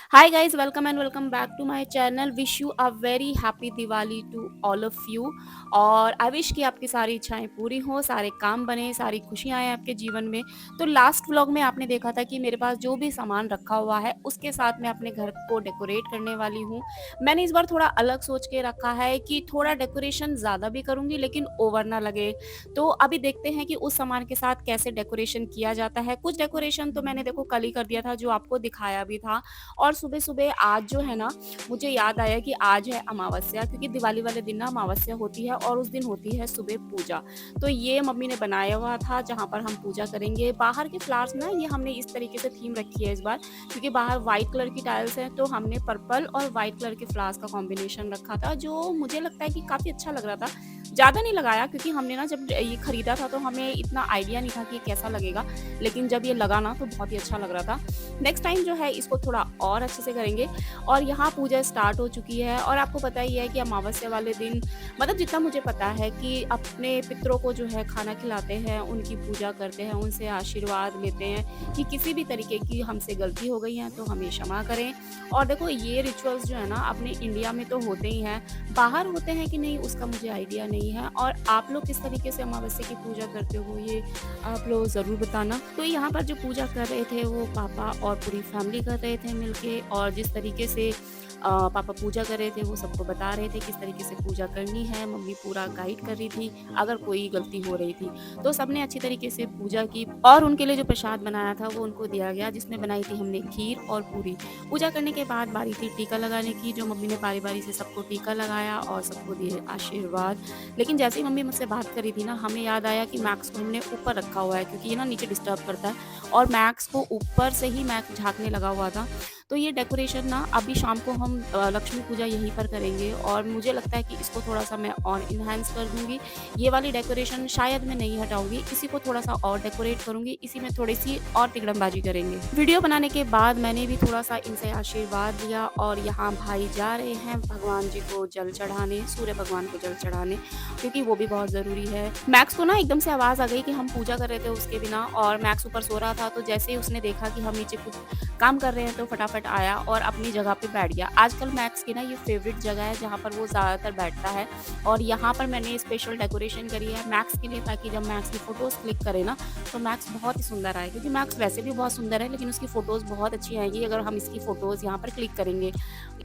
Hi guys, welcome and welcome back to my channel. Wish you a very happy Diwali to all of you. और I wish कि आपकी सारी इच्छाएं पूरी हो, सारे काम बने, सारी खुशियां आए आपके जीवन में। तो लास्ट व्लॉग में आपने देखा था कि मेरे पास जो भी सामान रखा हुआ है उसके साथ मैं अपने घर को डेकोरेट करने वाली हूँ। मैंने इस बार थोड़ा अलग सोच के रखा है कि थोड़ा डेकोरेशन ज़्यादा भी करूँगी लेकिन ओवर ना लगे। तो अभी देखते हैं कि उस सामान के साथ कैसे डेकोरेशन किया जाता है। कुछ डेकोरेशन तो मैंने देखो कल ही कर दिया था, जो आपको दिखाया भी था। और सुबह-सुबह आज जो है ना, मुझे याद आया कि आज है अमावस्या, क्योंकि दिवाली वाले दिन ना अमावस्या होती है और उस दिन होती है सुबह पूजा। तो ये मम्मी ने बनाया हुआ था जहाँ पर हम पूजा करेंगे। बाहर के फ्लावर्स ना ये हमने इस तरीके से थीम रखी है इस बार, क्योंकि बाहर व्हाइट कलर की टाइल्स हैं, तो हमने पर्पल और व्हाइट कलर के फ्लावर्स का कॉम्बिनेशन रखा था, जो मुझे लगता है कि काफ़ी अच्छा लग रहा था। ज़्यादा नहीं लगाया, क्योंकि हमने ना जब ये खरीदा था तो हमें इतना आइडिया नहीं था कि ये कैसा लगेगा, लेकिन जब ये लगा ना तो बहुत ही अच्छा लग रहा था। नेक्स्ट टाइम जो है इसको थोड़ा और अच्छे से करेंगे। और यहाँ पूजा स्टार्ट हो चुकी है और आपको पता ही है कि अमावस्या वाले दिन, मतलब जितना मुझे पता है कि अपने पितरों को जो है खाना खिलाते हैं, उनकी पूजा करते हैं, उनसे आशीर्वाद लेते हैं कि किसी भी तरीके की हमसे गलती हो गई है तो हमें क्षमा करें। और देखो ये रिचुअल्स जो है ना अपने इंडिया में तो होते ही हैं, बाहर होते हैं कि नहीं उसका मुझे आइडिया नहीं है। और आप लोग किस तरीके से अमावस्या की पूजा करते हो ये आप लोग ज़रूर बताना। तो यहाँ पर जो पूजा कर रहे थे वो पापा और पूरी फैमिली कर रहे थे मिलके, और जिस तरीके से पापा पूजा कर रहे थे वो सबको बता रहे थे किस तरीके से पूजा करनी है। मम्मी पूरा गाइड कर रही थी अगर कोई गलती हो रही थी। तो सबने अच्छी तरीके से पूजा की और उनके लिए जो प्रसाद बनाया था वो उनको दिया गया, जिसमें बनाई थी हमने खीर और पूरी। पूजा करने के बाद बारी थी टीका लगाने की, जो मम्मी ने बारी-बारी से सबको टीका लगाया और सबको दिए आशीर्वाद। लेकिन जैसे ही मम्मी मुझसे बात करी थी ना, हमें याद आया कि मैक्स को हमने ऊपर रखा हुआ है, क्योंकि ये ना नीचे डिस्टर्ब करता है और मैक्स को ऊपर से ही मैक्स झाँकने लगा हुआ था। तो ये डेकोरेशन ना अभी शाम को हम लक्ष्मी पूजा यहीं पर करेंगे और मुझे लगता है कि इसको थोड़ा-सा मैं और एनहांस कर दूँगी। ये वाली डेकोरेशन शायद मैं नहीं हटाऊँगी, इसी को थोड़ा-सा और डेकोरेट करूँगी, इसी में थोड़ी-सी और तिकड़मबाजी करेंगे। वीडियो बनाने के बाद मैंने भी थोड़ा-सा इनसे आशीर्वाद लिया और यहाँ भाई जा रहे हैं भगवान जी को जल चढ़ाने, सूर्य भगवान को जल चढ़ाने, क्योंकि वो भी बहुत ज़रूरी है। मैक्स को ना एकदम से आवाज़ आ गई कि हम पूजा कर रहे थे उसके बिना, और मैक्स ऊपर सो रहा था, तो जैसे ही उसने देखा कि हम नीचे कुछ काम कर रहे हैं तो फटाफट आया और अपनी जगह पे बैठ गया। आजकल मैक्स की ना ये फ़ेवरेट जगह है जहाँ पर वो ज़्यादातर बैठता है, और यहाँ पर मैंने स्पेशल डेकोरेशन करी है मैक्स के लिए, ताकि जब मैक्स की फ़ोटोज़ क्लिक करे ना तो मैक्स बहुत ही सुंदर आए, क्योंकि मैक्स वैसे भी बहुत सुंदर है लेकिन उसकी फ़ोटोज़ बहुत अच्छी आएँगी अगर हम इसकी फ़ोटोज़ यहाँ पर क्लिक करेंगे।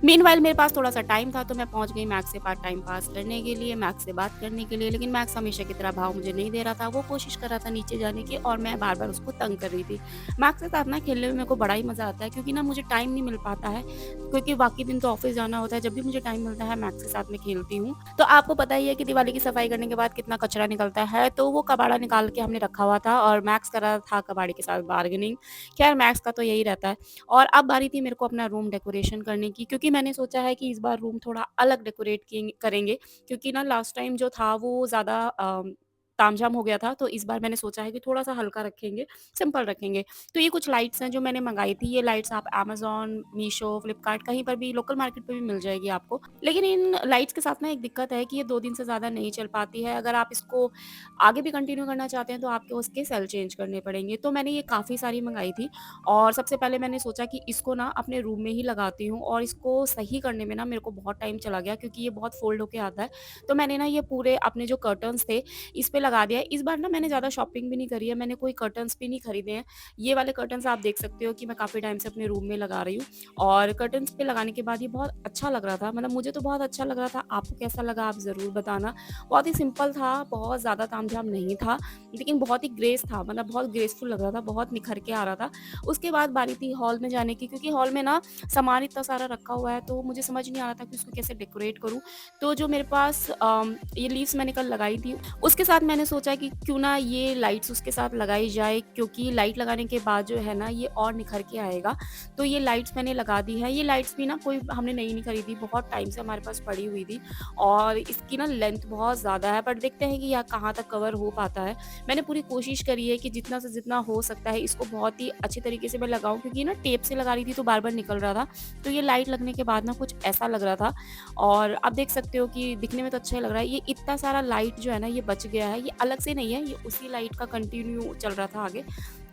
मीनवाइल मेरे पास थोड़ा-सा टाइम था तो मैं पहुँच गई मैक्स के पास टाइम पास करने के लिए, मैक्स से बात करने के लिए, लेकिन मैक्स हमेशा की तरह भाव मुझे नहीं दे रहा था। वो कोशिश कर रहा था नीचे जाने की और मैं बार-बार उसको तंग कर रही थी। मैक्स के साथ ना खेलने में मेरे को बड़ा ही मज़ा आता है, क्योंकि ना मुझे टाइम नहीं मिल पाता है, क्योंकि बाकी दिन तो ऑफ़िस जाना होता है। जब भी मुझे टाइम मिलता है मैक्स के साथ मैं खेलती हूँ। तो आपको पता ही है कि दिवाली की सफाई करने के बाद कितना कचरा निकलता है, तो वो कबाड़ा निकाल के हमने रखा हुआ था और मैक्स कर रहा था कबाड़े के साथ बार्गेनिंग। ख़ैर मैक्स का तो यही रहता है। और अब बारी थी मेरे को अपना रूम डेकोरेशन करने की, क्योंकि मैंने सोचा है कि इस बार रूम थोड़ा अलग डेकोरेट किएंगे करेंगे, क्योंकि ना लास्ट टाइम जो था वो ज़्यादा तामझाम हो गया था, तो इस बार मैंने सोचा है कि थोड़ा-सा हल्का रखेंगे, सिंपल रखेंगे। तो ये कुछ लाइट्स हैं जो मैंने मँगाई थी, ये लाइट्स आप अमेज़न, मीशो, फ्लिपकार्ट कहीं पर भी लोकल मार्केट पे भी मिल जाएगी आपको। लेकिन इन लाइट्स के साथ ना एक दिक्कत है कि ये 2 दिन से ज़्यादा नहीं चल पाती है। अगर आप इसको आगे भी कंटिन्यू करना चाहते हैं तो आपको उसके सेल चेंज करने पड़ेंगे। तो मैंने ये काफ़ी सारी मँगाई थी और सबसे पहले मैंने सोचा कि इसको ना अपने रूम में ही लगाती हूँ, और इसको सही करने में ना मेरे को बहुत टाइम चला गया, क्योंकि ये बहुत फ़ोल्ड होके आता है। तो मैंने ना ये पूरे अपने जो कर्टन्स थे इस पे लगा दिया है। इस बार ना मैंने ज़्यादा शॉपिंग भी नहीं करी है, मैंने कोई कर्टन्स भी नहीं खरीदे हैं। ये वाले कर्टन्स आप देख सकते हो कि मैं काफ़ी टाइम से अपने रूम में लगा रही हूँ, और कर्टन्स पे लगाने के बाद ये बहुत अच्छा लग रहा था, मतलब मुझे तो बहुत अच्छा लग रहा था। आपको कैसा लगा आप ज़रूर बताना। बहुत ही सिंपल था, बहुत ज़्यादा तामझाम नहीं था, लेकिन बहुत ही ग्रेस था, मतलब बहुत ग्रेसफुल लग रहा था, बहुत निखर के आ रहा था। उसके बाद बारी थी हॉल में जाने की, क्योंकि हॉल में ना सामान इतना सारा रखा हुआ है तो मुझे समझ नहीं आ रहा था कि उसको कैसे डेकोरेट करूँ। तो जो मेरे पास ये लीव्स मैंने कल लगाई थी, उसके साथ मैंने सोचा कि क्यों ना ये लाइट्स उसके साथ लगाई जाए, क्योंकि लाइट लगाने के बाद जो है ना ये और निखर के आएगा। तो ये लाइट्स मैंने लगा दी है। ये लाइट्स भी ना कोई हमने नई नहीं खरीदी, बहुत टाइम से हमारे पास पड़ी हुई थी, और इसकी ना लेंथ बहुत ज़्यादा है, बट देखते हैं कि यह कहाँ तक कवर हो पाता है। मैंने पूरी कोशिश करी है कि जितना से जितना हो सकता है इसको बहुत ही अच्छे तरीके से मैं लगाऊँ, क्योंकि ना टेप से लगा रही थी तो बार-बार निकल रहा था। तो ये लाइट लगने के बाद ना कुछ ऐसा लग रहा था, और आप देख सकते हो कि दिखने में तो अच्छा ही लग रहा है। ये इतना सारा लाइट जो है ना ये बच गया है, ये अलग से नहीं है, ये उसी लाइट का कंटिन्यू चल रहा था आगे,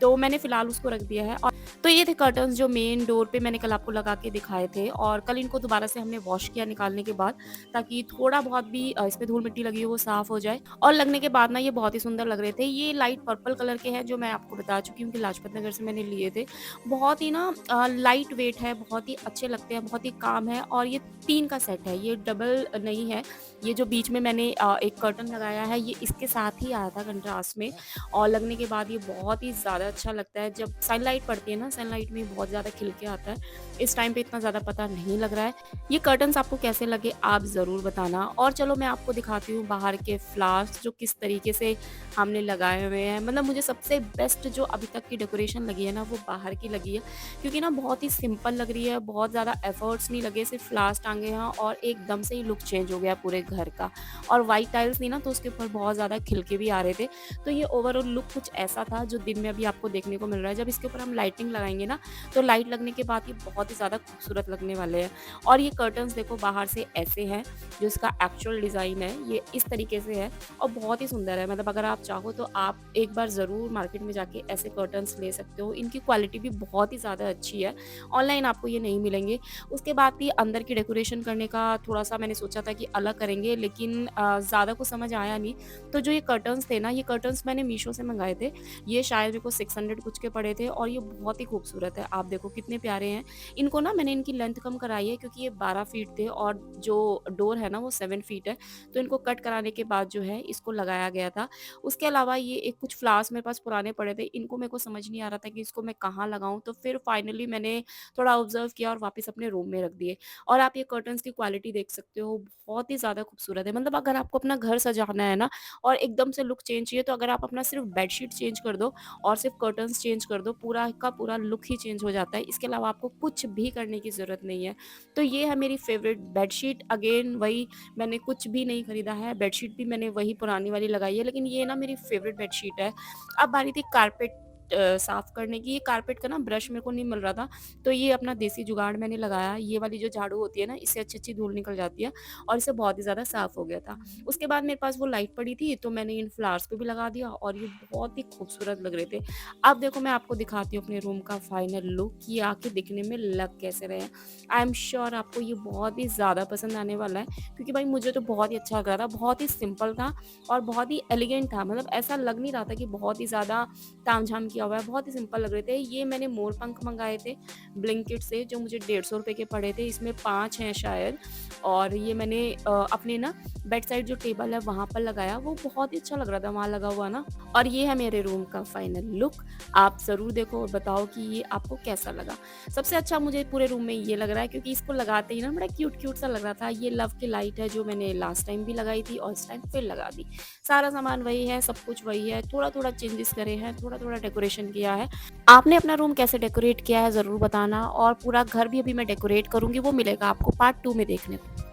तो मैंने फ़िलहाल उसको रख दिया है। और तो ये थे कर्टन्स जो मेन डोर पे मैंने कल आपको लगा के दिखाए थे, और कल इनको दोबारा से हमने वॉश किया निकालने के बाद, ताकि थोड़ा बहुत भी इसमें धूल-मिट्टी लगी हो वो साफ़ हो जाए, और लगने के बाद ना ये बहुत ही सुंदर लग रहे थे। ये लाइट पर्पल कलर के हैं जो मैं आपको बता चुकी हूँ कि लाजपत नगर से मैंने लिए थे। बहुत ही ना लाइट वेट है, बहुत ही अच्छे लगते हैं, बहुत ही काम है, और ये 3 का सेट है, ये डबल नहीं है। ये जो बीच में मैंने एक कर्टन लगाया है, ये इसके साथ ही आया था कंट्रास्ट में, और लगने के बाद ये बहुत ही ज़्यादा अच्छा लगता है। जब सनलाइट पड़ती है ना, सनलाइट में बहुत ज़्यादा खिल के आता है। इस टाइम पे इतना ज़्यादा पता नहीं लग रहा है। ये कर्टन्स आपको कैसे लगे आप ज़रूर बताना। और चलो मैं आपको दिखाती हूँ बाहर के फ्लावर्स जो किस तरीके से हमने लगाए हुए हैं। मतलब मुझे सबसे बेस्ट जो अभी तक की डेकोरेशन लगी है ना, वो बाहर की लगी है, क्योंकि ना बहुत ही सिंपल लग रही है, बहुत ज़्यादा एफर्ट्स नहीं लगे, सिर्फ फ्लावर्स टांगे हैं और एकदम से ही लुक चेंज हो गया पूरे घर का। और वाइट टाइल्स थी ना, तो उसके ऊपर बहुत ज़्यादा खिलके भी आ रहे थे। तो ये ओवरऑल लुक कुछ ऐसा था जो दिन में अभी आपको देखने को मिल रहा है। जब इसके ऊपर हम लाइटिंग लगाएँगे ना, तो लाइट लगने के बाद ये बहुत ही ज़्यादा खूबसूरत लगने वाले हैं। और ये कर्टन्स देखो बाहर से ऐसे हैं, जो इसका एक्चुअल डिज़ाइन है, ये इस तरीके से है, और बहुत ही सुंदर है। मतलब अगर आप चाहो तो आप एक बार ज़रूर मार्केट में जाके ऐसे कर्टन्स ले सकते हो। इनकी क्वालिटी भी बहुत ही ज़्यादा अच्छी है, ऑनलाइन आपको ये नहीं मिलेंगे। उसके बाद भी अंदर की डेकोरेशन करने का थोड़ा-सा मैंने सोचा था कि अलग करेंगे, लेकिन ज़्यादा कुछ समझ आया नहीं। तो जो ये कर्टन्स थे ना, ये कर्टन्स मैंने मीशो से मँगाए थे। ये शायद मेरे को 600 कुछ के पड़े थे, और ये बहुत ही खूबसूरत है। आप देखो कितने प्यारे हैं। इनको ना मैंने इनकी लेंथ कम कराई है, क्योंकि ये 12 फीट थे और जो डोर है ना वो 7 फीट है। तो इनको कट कराने के बाद जो है इसको लगाया गया था। उसके अलावा ये एक कुछ फ्लावर्स मेरे पास पुराने पड़े थे, इनको मेरे को समझ नहीं आ रहा था कि इसको मैं कहाँ लगाऊँ, तो फिर फाइनली मैंने थोड़ा ऑब्ज़र्व किया और वापस अपने रूम में रख दिए। और आप ये कर्टन्स की क्वालिटी देख सकते हो, बहुत ही ज़्यादा खूबसूरत है। मतलब अगर आपको अपना घर सजाना है ना, और एकदम से लुक चेंज चाहिए, तो अगर आप अपना सिर्फ बेडशीट चेंज कर दो और सिर्फ कर्टन्स चेंज कर दो, पूरा का पूरा लुक ही चेंज हो जाता है। इसके अलावा आपको कुछ भी करने की ज़रूरत नहीं है। तो ये है मेरी फेवरेट बेडशीट। अगेन वही, मैंने कुछ भी नहीं खरीदा है, बेडशीट भी मैंने वही पुरानी वाली लगाई है, लेकिन ये ना मेरी फेवरेट बेडशीट है। अब बारी थी कारपेट साफ़ करने की। ये कारपेट का ना ब्रश मेरे को नहीं मिल रहा था, तो ये अपना देसी जुगाड़ मैंने लगाया। ये वाली जो झाड़ू होती है ना, इससे अच्छी-अच्छी धूल निकल जाती है, और इससे बहुत ही ज़्यादा साफ़ हो गया था। उसके बाद मेरे पास वो लाइट पड़ी थी, तो मैंने इन फ्लावर्स को भी लगा दिया, और ये बहुत ही खूबसूरत लग रहे थे। अब देखो मैं आपको दिखाती हूँ अपने रूम का फाइनल लुक, ये आके दिखने में लग कैसे रहे हैं। आई एम श्योर आपको ये बहुत ही ज़्यादा पसंद आने वाला है, क्योंकि भाई मुझे तो बहुत ही अच्छा लग रहा था। बहुत ही सिंपल था और बहुत ही एलिगेंट था। मतलब ऐसा लग नहीं रहा था कि बहुत ही ज़्यादा तामझाम किया हुआ है, बहुत ही सिंपल लग रहे थे। ये मैंने मोर पंख मँगाए थे ब्लिंकिट से, जो मुझे ₹150 के पड़े थे। इसमें 5 हैं शायद, और ये मैंने अपने ना बेड साइड जो टेबल है वहाँ पर लगाया, वो बहुत ही अच्छा लग रहा था वहाँ लगा हुआ ना। और ये है मेरे रूम का फाइनल लुक। आप ज़रूर देखो और बताओ कि ये आपको कैसा लगा। सबसे अच्छा मुझे पूरे रूम में ये लग रहा है, क्योंकि इसको लगाते ही ना बड़ा क्यूट-क्यूट सा लग रहा था। ये लव की लाइट है जो मैंने लास्ट टाइम भी लगाई थी और इस टाइम फिर लगा दी। सारा सामान वही है, सब कुछ वही है, थोड़ा-थोड़ा चेंजेस करे हैं, थोड़ा-थोड़ा डेकोरेशन किया है। आपने अपना रूम कैसे डेकोरेट किया है ज़रूर बताना, और पूरा घर भी अभी मैं डेकोरेट करूँगी, वो मिलेगा आपको पार्ट 2 में देखने को।